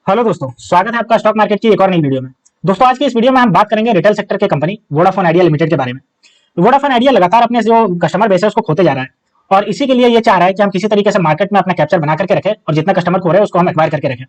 Hello दोस्तों, स्वागत है आपका स्टॉक मार्केट की एक और नई वीडियो में। दोस्तों, आज की इस वीडियो में हम बात करेंगे रिटेल सेक्टर की कंपनी वोडाफोन आइडिया लिमिटेड के बारे में। वोडाफोन आइडिया लगातार अपने जो कस्टमर बेस है उसको खोते जा रहा है और इसी के लिए ये चाह रहा है कि हम किसी तरीके से मार्केट में अपना कैप्चर बना करके रखें और जितना कस्टमर खो रहे हैं उसको हम एक्वायर करके रखें।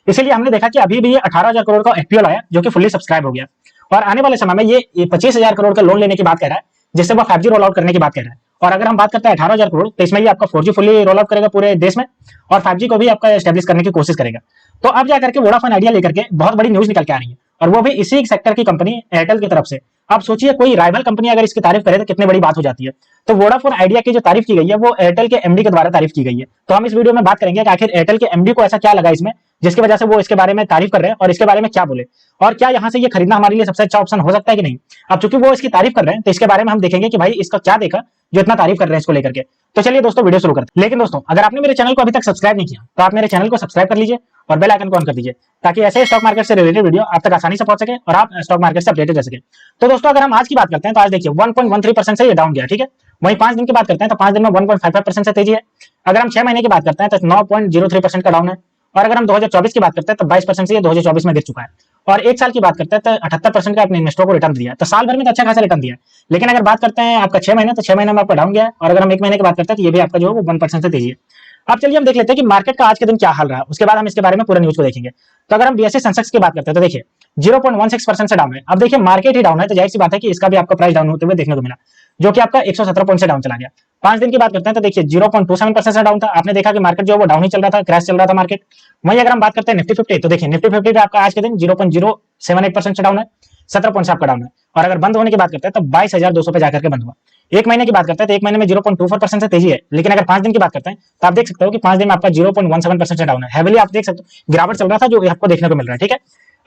इसीलिए हमने देखा कि अभी भी ये 18,000 करोड़ का एफपीओ लाया जो कि फुल्ली सब्सक्राइब हो गया और आने वाले समय में ये 25,000 करोड़ का लोन लेने की बात कह रहा है, जिससे वो 5G रोल आउट करने की बात कह रहा है। और अगर हम बात करते हैं 18,000 करोड़, तो इसमें ये आपका 4G फुल्ली रोल आउट करेगा पूरे देश में और 5G को भी आपका एस्टेब्लिश करने की कोशिश करेगा। तो अब जाकर के वोडाफोन आइडिया लेकर के बहुत बड़ी न्यूज निकल के आ रही है और वो भी इसी सेक्टर की कंपनी एयरटेल की तरफ से। आप सोचिए, कोई राइवल कंपनी अगर इसकी तारीफ करे तो कितनी बड़ी बात हो जाती है। तो वोडाफोन आइडिया की जो तारीफ की गई है वो एयरटेल के एमडी के द्वारा तारीफ की गई है। तो हम इस वीडियो में बात करेंगे कि आखिर एयरटेल के एमडी को ऐसा क्या लगा इसमें जिसकी वजह से वो इसके बारे में तारीफ कर रहे हैं और इसके बारे में क्या बोले और क्या यहाँ से ये खरीदना हमारे लिए सबसे अच्छा ऑप्शन हो सकता है कि नहीं। अब चूंकि वो इसकी तारीफ कर रहे हैं तो इसके बारे में हम देखेंगे कि भाई इसका क्या देखा जो इतना तारीफ कर रहे हैं इसको लेकर के। तो चलिए दोस्तों, वीडियो शुरू करते हैं। लेकिन दोस्तों, अगर आपने मेरे चैनल को अभी तक सब्सक्राइब नहीं किया तो आप मेरे चैनल को सब्सक्राइब कर लीजिए और बेल आइकन को ऑन कर दीजिए ताकि ऐसे स्टॉक मार्केट से रिलेटेड वीडियो आप तक आसानी से पहुंच सके और आप स्टॉक मार्केट से अपडेटेड रह सके। तो दोस्तों, अगर हम आज की बात करते हैं तो आज देखिए 1.13% से ये डाउन गया, ठीक है। वहीं 5 दिन की बात करते हैं तो 5 दिन में 1.55% से तेजी है। अगर हम 6 महीने की बात करते हैं तो 9.03% का डाउन है और अगर हम 2024 की बात करते हैं तो 22% से ये 2024 में गिर चुका है और एक साल की बात करते हैं तो 78% का अपने इन्वेस्टरों को रिटर्न दिया है। तो साल भर में तो अच्छा खासा रिटर्न दिया है। लेकिन अगर बात करते हैं आपका 6 महीने, तो 6 महीने में आपका डाउन गया है और अगर हम 1 महीने की बात करते हैं तो ये भी आपका जो है वो 1% से तेजी है। अब चलिए हम देख लेते हैं कि मार्केट का आज के दिन क्या हाल रहा, उसके बाद हम इसके बारे में पूरे न्यूज को देखेंगे। तो अगर हम बीएसई सेंसेक्स की बात करते हैं तो देखिए 0.16% से डाउन है। अब देखिए मार्केट ही डाउन है तो जाहिर सी बात है कि इसका भी आपका प्राइस डाउन होते हुए देखने को मिला, जो कि आपका 117 पॉइंट से डाउन चला गया। 5 दिन की बात करते हैं तो देखिए 0.27% से डाउन था। आपने देखा कि मार्केट जो है वो डाउन ही चल रहा था, क्रैश चल रहा था मार्केट। वहीं अगर हम बात करते हैं निफ्टी 50, तो देखिए निफ्टी 50 पे आपका आज के दिन 0.078% से डाउन है, 17 पॉइंट से आपका डाउन है। और अगर बंद होने की बात करते हैं तो 22,200 पे जाकर के बंद हुआ। एक महीने की बात करते हैं तो एक महीने में 0.24% से तेजी है। लेकिन अगर 5 दिन की बात करते हैं तो आप देख सकते हो कि 5 दिन में आपका 0.17% से डाउन है। हेवीली आप देख सकते हो गिरावट चल रहा था जो आपको देखने को मिल रहा है, ठीक है।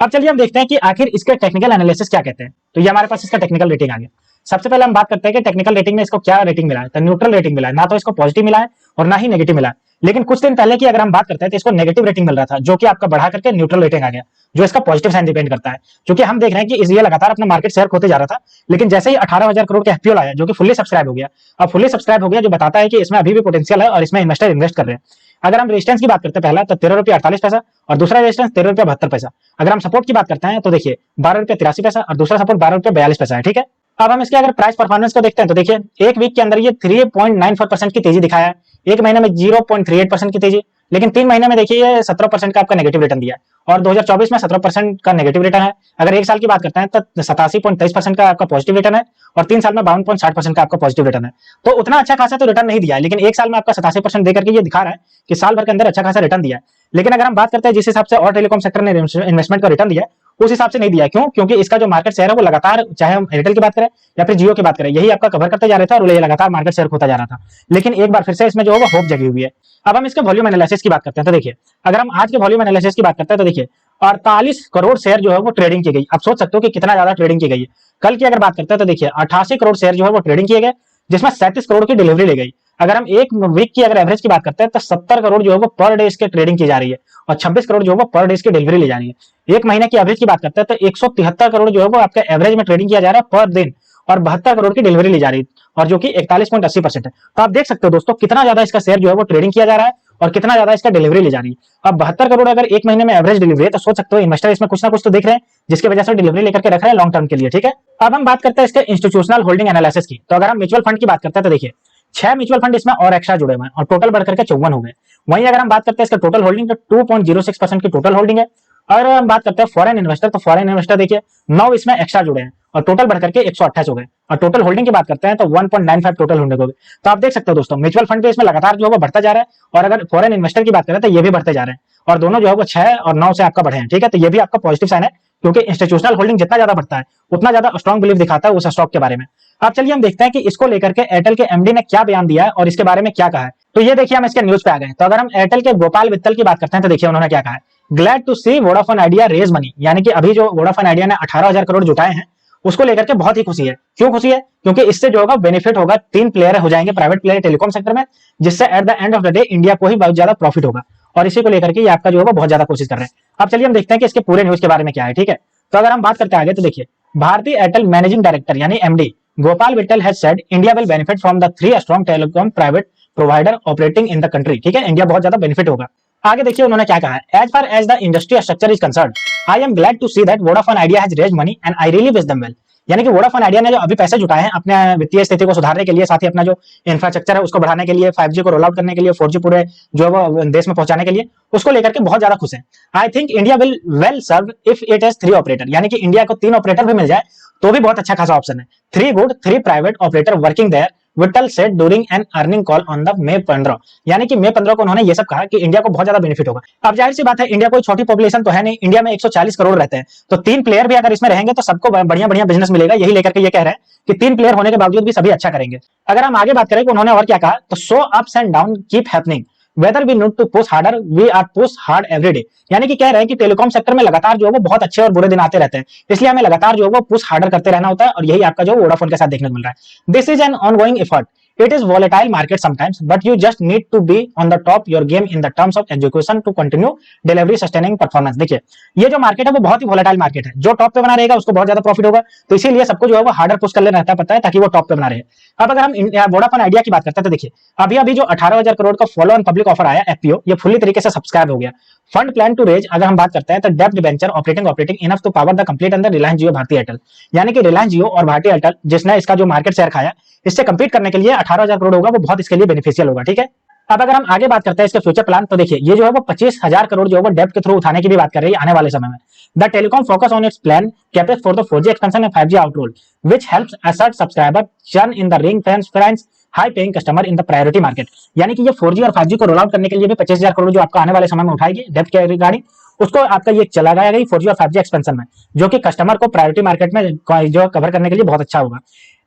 अब चलिए हम देखते हैं कि आखिर इसके टेक्निकल एनालिसिस क्या कहते हैं। तो ये हमारे पास इसका टेक्निकल रेटिंग आ गया। सबसे पहले हम बात करते हैं कि टेक्निकल रेटिंग में इसको क्या रेटिंग मिला है। तो न्यूट्रल रेटिंग मिला है, ना तो इसको पॉजिटिव मिला है और ना ही नेगेटिव मिला है। लेकिन कुछ दिन पहले की अगर हम बात करते हैं तो इसको नेगेटिव रेटिंग मिल रहा था, जो कि आपका बढ़ा करके न्यूट्रल रेटिंग आ गया, जो इसका पॉजिटिव साइन डिपेंड करता है। क्योंकि हम देख रहे हैं कि ये लगातार अपना मार्केट शेयर खोते जा रहा था, लेकिन जैसे ही 18,000 करोड़ का एफपीओ आया जो कि फुल्ली सब्सक्राइब हो गया। अब फुल्ली सब्सक्राइब हो गया जो बताता है कि इसमें अभी भी पोटेंशियल है और इसमें इन्वेस्टर इन्वेस्ट कर रहे हैं। अगर हम रेजिस्टेंस की बात करते हैं पहला तो 13 रुपये 48 पैसा और दूसरा रेजिस्टेंस 13 रुपये 72 पैसा। अगर हम सपोर्ट की बात करते हैं तो देखिए 12 रुपये 83 पैसा और दूसरा सपोर्ट 12 रुपये 42 पैसा है, ठीक है। अब हम इसके अगर प्राइस परफॉर्मेंस को देखते हैं तो देखिए एक वीक के अंदर ये 3.94% की तेजी दिखाया है, एक महीने में 0.38% की तेजी, लेकिन 3 महीने में देखिए ये 17% का आपका नेगेटिव रिटर्न दिया और 2024 में 17% का नेगेटिव रिटर्न है। अगर एक साल की बात करते हैं तो 87.23% का आपका पॉजिटिव रिटर्न है और 3 साल में 52.60% का आपका पॉजिटिव रिटर्न है। तो उतना अच्छा खासा तो रिटर्न नहीं दिया है, लेकिन एक साल में आपका 87% देकर के ये दिखा रहा है कि साल भर के अंदर अच्छा खासा रिटर्न दिया है। लेकिन अगर हम बात करते हैं जिस हिसाब से और टेलीकॉम सेक्टर ने इन्वेस्टमेंट का रिटर्न दिया है उस हिसाब से नहीं दिया। क्यों? क्योंकि इसका जो मार्केट शेयर है वो लगातार, चाहे हम एयरटेल की बात करें या फिर जियो की बात करें, यही आपका कवर करते जा रहा था और ये लगातार मार्केट शेयर होता जा रहा था। लेकिन एक बार फिर से इसमें जो है होप जगी हुई है। अब हम इसके वॉल्यूम एनालिसिस की बात करते हैं तो देखिए अगर हम आज के वॉल्यूम एनालिसिस की बात करते हैं तो देखिए 48 करोड़ शेयर जो है वो ट्रेडिंग की गई। आप सोच सकते हो कि कितना ज्यादा ट्रेडिंग की गई है। कल की अगर बात करते हैं तो देखिए 88 करोड़ शेयर जो है वो ट्रेडिंग किए गए, जिसमें 37 करोड़ की डिलीवरी ली गई। अगर हम एक वीक की अगर एवरेज की बात करते हैं तो 70 करोड़ जो है वो पर डे इसके ट्रेडिंग की जा रही है और 26 करोड़ जो है वो पर डे इसकी डिलीवरी ली जा रही है। एक महीने की एवरेज की बात करते हैं तो 173 करोड़ जो है वो आपका एवरेज में ट्रेडिंग किया जा रहा है पर दिन और 72 करोड़ की डिलीवरी ली जा रही है और जो कि 41.80% है। तो आप देख सकते हो दोस्तों कितना ज्यादा इसका शेयर जो है वो ट्रेडिंग किया जा रहा है और कितना ज्यादा इसका डिलीवरी ली जा रही है। अब 72 करोड़ अगर एक महीने में एवरेज डिलीवरी है तो सोच सकते हो इन्वेस्टर इसमें कुछ ना कुछ तो देख रहे हैं जिसकी वजह से डिलीवरी लेकर के रख रहे हैं लॉन्ग टर्म के लिए, ठीक है। अब हम बात करते हैं इसके इंस्टीट्यूशनल होल्डिंग एनालिसिस की। तो अगर हम म्यूचुअल फंड की बात करते हैं तो देखिए 6 म्यूचुअल फंड इसमें और एक्स्ट्रा जुड़े हुए हैं और टोटल बढ़कर के 54 हो गए। वहीं अगर हम बात करते हैं इसका टोटल होल्डिंग तो 2.06% की टोटल होल्डिंग है। और हम बात करते हैं फॉरेन इन्वेस्टर, तो फॉरेन इन्वेस्टर देखिए 9 इसमें एक्स्ट्रा जुड़े हैं और टोटल बढ़कर के 128 हो गए। और टोटल होल्डिंग की बात करते हैं तो 1.95 टोटल होल्डिंग हो गई। तो आप देख सकते हो दोस्तों म्यूचुअल फंड पे इसमें लगातार जो है वो बढ़ता जा रहा है और अगर फॉरेन इन्वेस्टर की बात करें तो ये भी बढ़ते जा रहे हैं और दोनों जो है वो 6 और 9 से आपका बढ़े हैं, ठीक है। तो ये भी आपका पॉजिटिव साइन है क्योंकि इंस्टीट्यूशनल होल्डिंग जितना ज्यादा बढ़ता है उतना ज्यादा स्ट्रॉन्ग बिलीव दिखाता है उस स्टॉक के बारे में। अब चलिए हम देखते हैं कि इसको लेकर के एयरटेल के एमडी ने क्या बयान दिया है और इसके बारे में क्या कहा है। तो ये देखिए हम इसके न्यूज पे आ गए। तो अगर हम एयरटेल के गोपाल वित्तल की बात करते हैं तो देखिए उन्होंने क्या कहा है। Glad to see Vodafone Idea raise money, यानी कि अभी जो वोडाफोन आइडिया ने 18,000 करोड़ जुटाए हैं उसको लेकर के बहुत ही खुशी है। क्यों खुशी है? क्योंकि इससे जो होगा बेनिफिट होगा, 3 प्लेयर हो जाएंगे प्राइवेट प्लेयर टेलीकॉम सेक्टर में, जिससे at the end of the day India को ही बहुत ज्यादा प्रॉफिट होगा और इसी को लेकर के ये आपका जो होगा बहुत ज्यादा कोशिश कर रहे हैं। अब चलिए हम देखते हैं कि इसके पूरे न्यूज के बारे में क्या है, ठीक है। तो अगर हम बात करते हैं आगे तो देखिए भारतीय एयरटेल मैनेजिंग डायरेक्टर यानी MD Gopal Whittle has said India will benefit from the 3 strong telecom private provider operating in the country, ठीक है। इंडिया बहुत ज्यादा बेनिफिट होगा। आगे देखिए उन्होंने क्या कहा है, as far as the industry structure is concern, I am glad to see that Vodafone Idea has raised money and I really wish them well. यानी कि वोडाफोन आइडिया ने जो अभी पैसे जुटाए हैं अपने वित्तीय स्थिति को सुधारने के लिए, साथ ही अपना जो इंफ्रास्ट्रक्चर है उसको बढ़ाने के लिए, 5G को रोल आउट करने के लिए, 4G पूरे जो वो देश में पहुंचाने के लिए, उसको लेकर के बहुत ज्यादा खुश है। I think India will well serve if it has 3 operator, यानी कि इंडिया को 3 ऑपरेटर भी मिल जाए तो भी बहुत अच्छा खासा ऑप्शन है। 3 good 3 private operator working there, Vittal said during an earning call on the May 15। यानी कि May 15 को उन्होंने ये सब कहा कि इंडिया को बहुत ज्यादा बेनिफिट होगा। अब जाहिर सी बात है, इंडिया कोई छोटी पॉपुलेशन तो है नहीं, इंडिया में 140 करोड़ रहते हैं, तो 3 प्लेयर भी अगर इसमें रहेंगे तो सबको बढ़िया बढ़िया बिजनेस मिलेगा। यही लेकर के ये कह रहे हैं कि 3 प्लेयर होने के बावजूद भी सभी अच्छा करेंगे। अगर हम आगे बात करें कि उन्होंने और क्या कहा, तो so ups and down keep happening, whether we need to push harder we are push hard every day. यानी कि कह रहे हैं कि टेलीकॉम सेक्टर में लगातार जो है वो बहुत अच्छे और बुरे दिन आते रहते हैं, इसलिए हमें लगातार जो है वो पुश हार्डर करते रहना होता है, और यही आपका जो वोडाफोन के साथ देखने को मिल रहा है। This is an ongoing effort, it is volatile market sometimes, but you just need to be on the top your game in the terms of execution to continue delivery sustaining performance। देखिए ये जो market है वो बहुत ही volatile market है, जो top पे बना रहेगा उसको बहुत ज्यादा प्रॉफिट होगा, तो इसीलिए सबको जो है वो हार्डर पुश कर लेना रहता है, पता है, ताकि वो टॉप पे बना रहे। अब अगर हम वोडाफोन आइडिया की बात करते हैं तो देखिए अभी जो 18,000 करोड़ का फॉलो ऑन पब्लिक ऑफर आया एफपीओ, ये फुल्ली तरीके से सब्सक्राइब हो गया। फंड प्लान टू रेज अगर हम बात करते हैं तो डेब्ट debenture operating enough to power the complete under Reliance Jio Bharti Airtel. यानी कि रिलायंस जियो और भारती एयरटेल जिसने इसका जो मार्केट शेयर खाया, इससे कंपीट करने के लिए 18,000 करोड़ होगा, वो बहुत इसके लिए बेनिफिशियल होगा। ठीक है, अब अगर हम आगे बात करते हैं इसके फ्यूचर प्लान, तो देखिए ये जो है वो 25,000 करोड़ जो है वो डेब्ट के थ्रू उठाने की भी बात कर रही है आने वाले समय में। The telecom focus on its plan capex for the 4G expansion and 5G outroll which helps assert subscriber churn in the ring fence high paying customer in the priority market. यानी कि ये 4G और 5G को roll out करने के लिए भी 25,000 करोड़ जो आपका आने वाले समय में उठाएगी डेब्ट के रिगार्डिंग, उसको आपका ये चला गया गई 4G और 5G एक्सपेंशन में, जो कि कस्टमर को प्रायोरिटी मार्केट में जो कवर करने के लिए बहुत अच्छा होगा।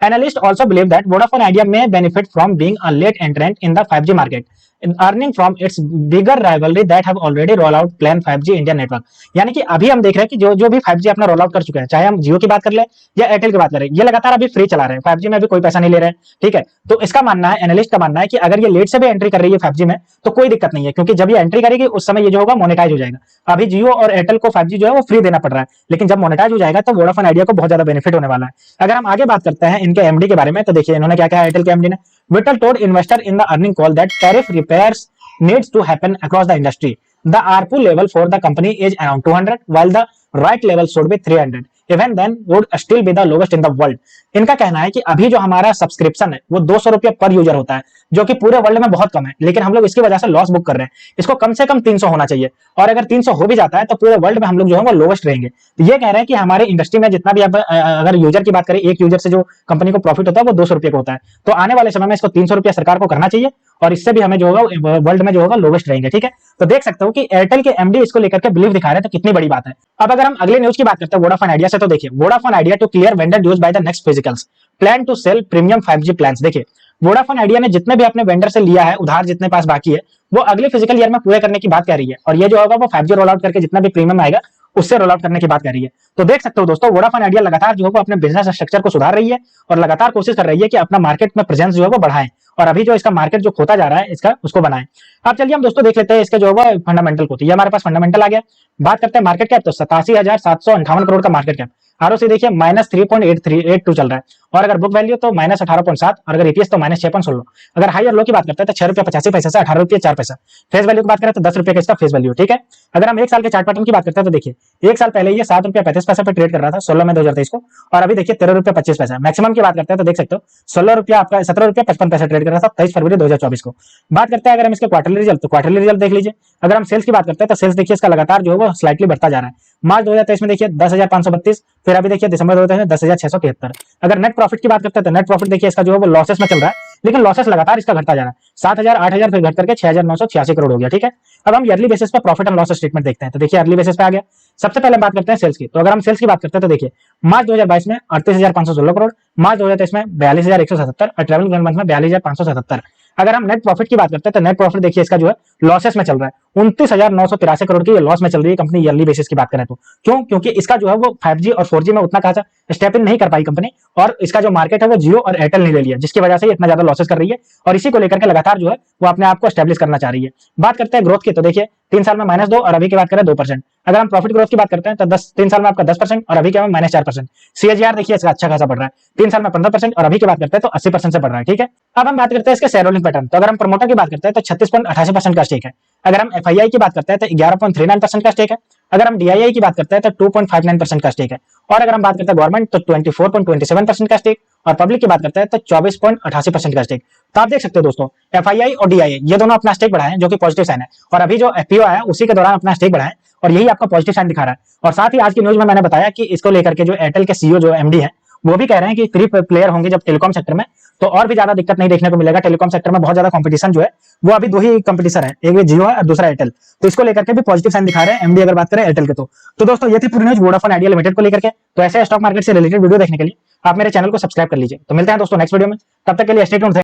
Analysts also believe that Vodafone Idea may benefit from being a late entrant in the 5G market, earning from its bigger rivalry that have already rolled out plan 5G India network। यानी कि अभी हम देख रहे हैं कि जो भी 5G अपना रोल आउट कर चुके हैं, चाहे हम जियो की बात कर ले या एयरटेल की बात करें, ये लगातार अभी फ्री चला रहे हैं, 5G में भी कोई पैसा नहीं ले रहे हैं। ठीक है, तो इसका मानना है, एनालिस्ट का मानना है कि अगर ये लेट से भी एंट्री कर रही है 5G में तो कोई दिक्कत नहीं है, क्योंकि जब ये एंट्री करेगी उस समय ये जो होगा मोनेटाइज हो जाएगा। अभी जियो और एयरटेल को 5G जो है वो फ्री देना पड़ रहा है, लेकिन जब मोनेटाइज हो जाएगा तो वोडाफोन आइडिया को बहुत ज्यादा बेनिफिट होने वाला है। अगर हम आगे बात करते हैं इनके एमडी के बारे में, तो देखिए इन्होंने क्या कहा एयरटेल के एमडी ने, whittle told investor in the earning call that tariff repairs needs to happen across the industry. The ARPU level for the company is around 200, while the right level should be 300. Even then would still be the lowest in the world. इनका कहना है कि अभी जो हमारा subscription है वो 200 रुपये पर यूजर होता है, जो कि पूरे वर्ल्ड में बहुत कम है, लेकिन हम लोग इसकी वजह से लॉस बुक कर रहे हैं। इसको कम से कम 300 होना चाहिए, और अगर 300 हो भी जाता है तो पूरे वर्ल्ड में हम लोग जो है वो लोवेस्ट रहेंगे। तो ये कह रहे हैं कि हमारे इंडस्ट्री में जितना भी अगर यूजर की बात करें, एक यूजर से जो कंपनी को प्रॉफिट होता है वो 200 रुपये का होता है, तो आने वाले समय में इसको 300 रुपया सरकार को करना चाहिए, और इससे भी हमें जो होगा वर्ल्ड में जो होगा लोवेस्ट रहेंगे। ठीक है, तो देख सकते हो कि एयरटेल के एमडी इसको लेकर के बिलीव दिखा रहे हैं, तो कितनी बड़ी बात है। अब अगर हम अगले न्यूज की बात करते हैं वोडाफोन आइडिया से, तो देखिए Vodafone Idea to clear vendor dues by the next fiscals plan to sell premium 5G plans. देखिए वोडाफोन आइडिया ने जितने भी अपने वेंडर से लिया है उधार, जितने पास बाकी है, वो अगले फिजिकल ईयर में पूरे करने की बात कर रही है, और ये जो होगा वो 5G रोल आउट करके जितना भी प्रीमियम आएगा उससे रोल आउट करने की बात कर रही है। तो देख सकते हो दोस्तों, वोडाफोन आइडिया लगातार जो है वो अपने बिजनेस स्ट्रक्चर को सुधार रही है, और लगातार कोशिश कर रही है कि अपना मार्केट में प्रेजेंस जो है वो बढ़ाएं, और अभी जो इसका मार्केट जो खोता जा रहा है इसका उसको बनाएं। अब चलिए हम दोस्तों देख लेते हैं इसके जो है फंडामेंटल को। तो ये हमारे पास फंडामेंटल आ गया। बात करते हैं मार्केट कैप, तो 87,758 करोड़ का मार्केट कैप। आरओसी देखिए -3.8382 चल रहा है, और अगर बुक वैल्यू तो -18.7, और अगर ईपीएस तो -6.16। अगर हाई और लो की बात करते हैं तो 6 रुपये 85 पैसे से 18 रुपये 4 पैसा। फेस वैल्यू की बात करें तो 10 रुपये का इसका फेस वैल्यू। ठीक है, अगर हम एक साल के चार्ट पैटर्न की बात करते हैं तो देखिए एक साल पहले ये 7 रुपये 35 पैसे पे ट्रेड कर रहा था 16 में 2023 को, और अभी देखिए 13 रुपये 25 पैसा। मैक्सिमम की बात करते हैं तो देख सकते हो 16 रुपया आपका 17 रुपये 55 पैसे ट्रेड कर रहा था 23 फरवरी 2024 को। बात करते हैं अगर हम इसके क्वार्टरली रिजल्ट, तो क्वार्टरली रिजल्ट देख लीजिए। अगर हम सेल्स की बात करते हैं तो सेल्स देखिए इसका लगातार जो है वो स्लाइटली बढ़ता जा रहा है। मार्च 2023 में देखिए 10,532, फिर अभी देखिए दिसंबर 2023 में 10,673। अगर नेट प्रॉफिट की बात करते हैं तो नेट प्रॉफिट देखिए इसका जो है वो लॉसेस में चल रहा है, लेकिन लॉसेस लगातार इसका घटता जा रहा है। 7,000 8,000 फिर घट करके 6,986 करोड़ हो गया। ठीक है, अब हम ईयरली बेसिस पे प्रॉफिट एंड लॉस स्टेटमेंट देखते हैं, तो देखिए ईयरली बेसिस पे आ गया। सबसे पहले हम बात करते हैं सेल्स की। तो अगर हम सेल्स की बात करते हैं तो देखिए मार्च 2022 में 38,516 करोड़, मार्च 2023 में 42,177, और ट्रैवल मंथ में 42,577। अगर हम नेट प्रॉफिट की बात करते हैं तो नेट प्रॉफिट देखिए इसका जो है लॉसेस में चल रहा है, 29,983 करोड़ की लॉस में चल रही है कंपनी ईयरली बेसिस की बात करें तो। क्यों? क्योंकि इसका जो है वो 5G और 4G में उतना खासा स्टेप इन नहीं कर पाई कंपनी, और इसका जो मार्केट है वो जियो और एयरटेल नहीं ले लिया, जिसकी वजह से इतना ज्यादा लॉसेस कर रही है, और इसी को लेकर के लगातार जो है वो अपने आप को एस्टेब्लिश करना चाह रही है। बात करते हैं ग्रोथ की, तो देखिए 3 साल में -2, और अभी की बात करें 2%। अगर हम प्रॉफिट ग्रोथ की बात करते हैं तो 3 साल में आपका 10% और अभी क्या है -4%। CAGR देखिए इसका अच्छा खासा बढ़ रहा है, 3 साल में 15% और अभी की बात करते हैं तो 80% से बढ़ रहा है। ठीक है, अब हम बात करते हैं इसके शेयर होल्डिंग पैटर्न। तो अगर हम प्रमोटर की बात करते हैं तो 36.88% का स्टेक है। अगर हम FII की बात करते हैं तो 11.39% का स्टेक है। अगर हम DII की बात करते हैं तो 2.59% का स्टेक है। और अगर हम बात करते हैं गवर्नमेंट तो 24.27% का स्टेक, और पब्लिक की बात करते हैं तो 24.88% का स्टेक। तो आप देख सकते हो दोस्तों, FII और DII ये दोनों अपना स्टेक बढ़ाए हैं, जो कि पॉजिटिव साइन है। और अभी जो FPO आया उसी के दौरान अपना स्टेक बढ़ाए और यही आपका पॉजिटिव साइन दिखा रहा है। और साथ ही आज की न्यूज में मैंने बताया कि इसको लेकर के जो एयरटेल के CEO जो MD है वो भी कह रहे हैं कि 3 प्लेयर होंगे जब टेलीकॉम सेक्टर में, तो और भी ज्यादा दिक्कत नहीं देखने को मिलेगा। टेलीकॉम सेक्टर में बहुत ज्यादा कंपटीशन जो है वो अभी 2 ही कंपटीशन है, एक जियो है और दूसरा एयरटेल। तो इसको लेकर के भी पॉजिटिव साइन दिखा रहे हैं MD अगर बात करें एयरटेल के। तो दोस्तों ये थी पूरी न्यूज वोडाफोन आइडिया लिमिटेड को लेकर के। तो ऐसे स्टॉक मार्केट से रिलेटेड वीडियो देखने के लिए आप मेरे चैनल को सब्सक्राइब कर लीजिए। तो मिलते हैं दोस्तों नेक्स्ट वीडियो में, तब तक के लिए स्टे ट्यून्ड।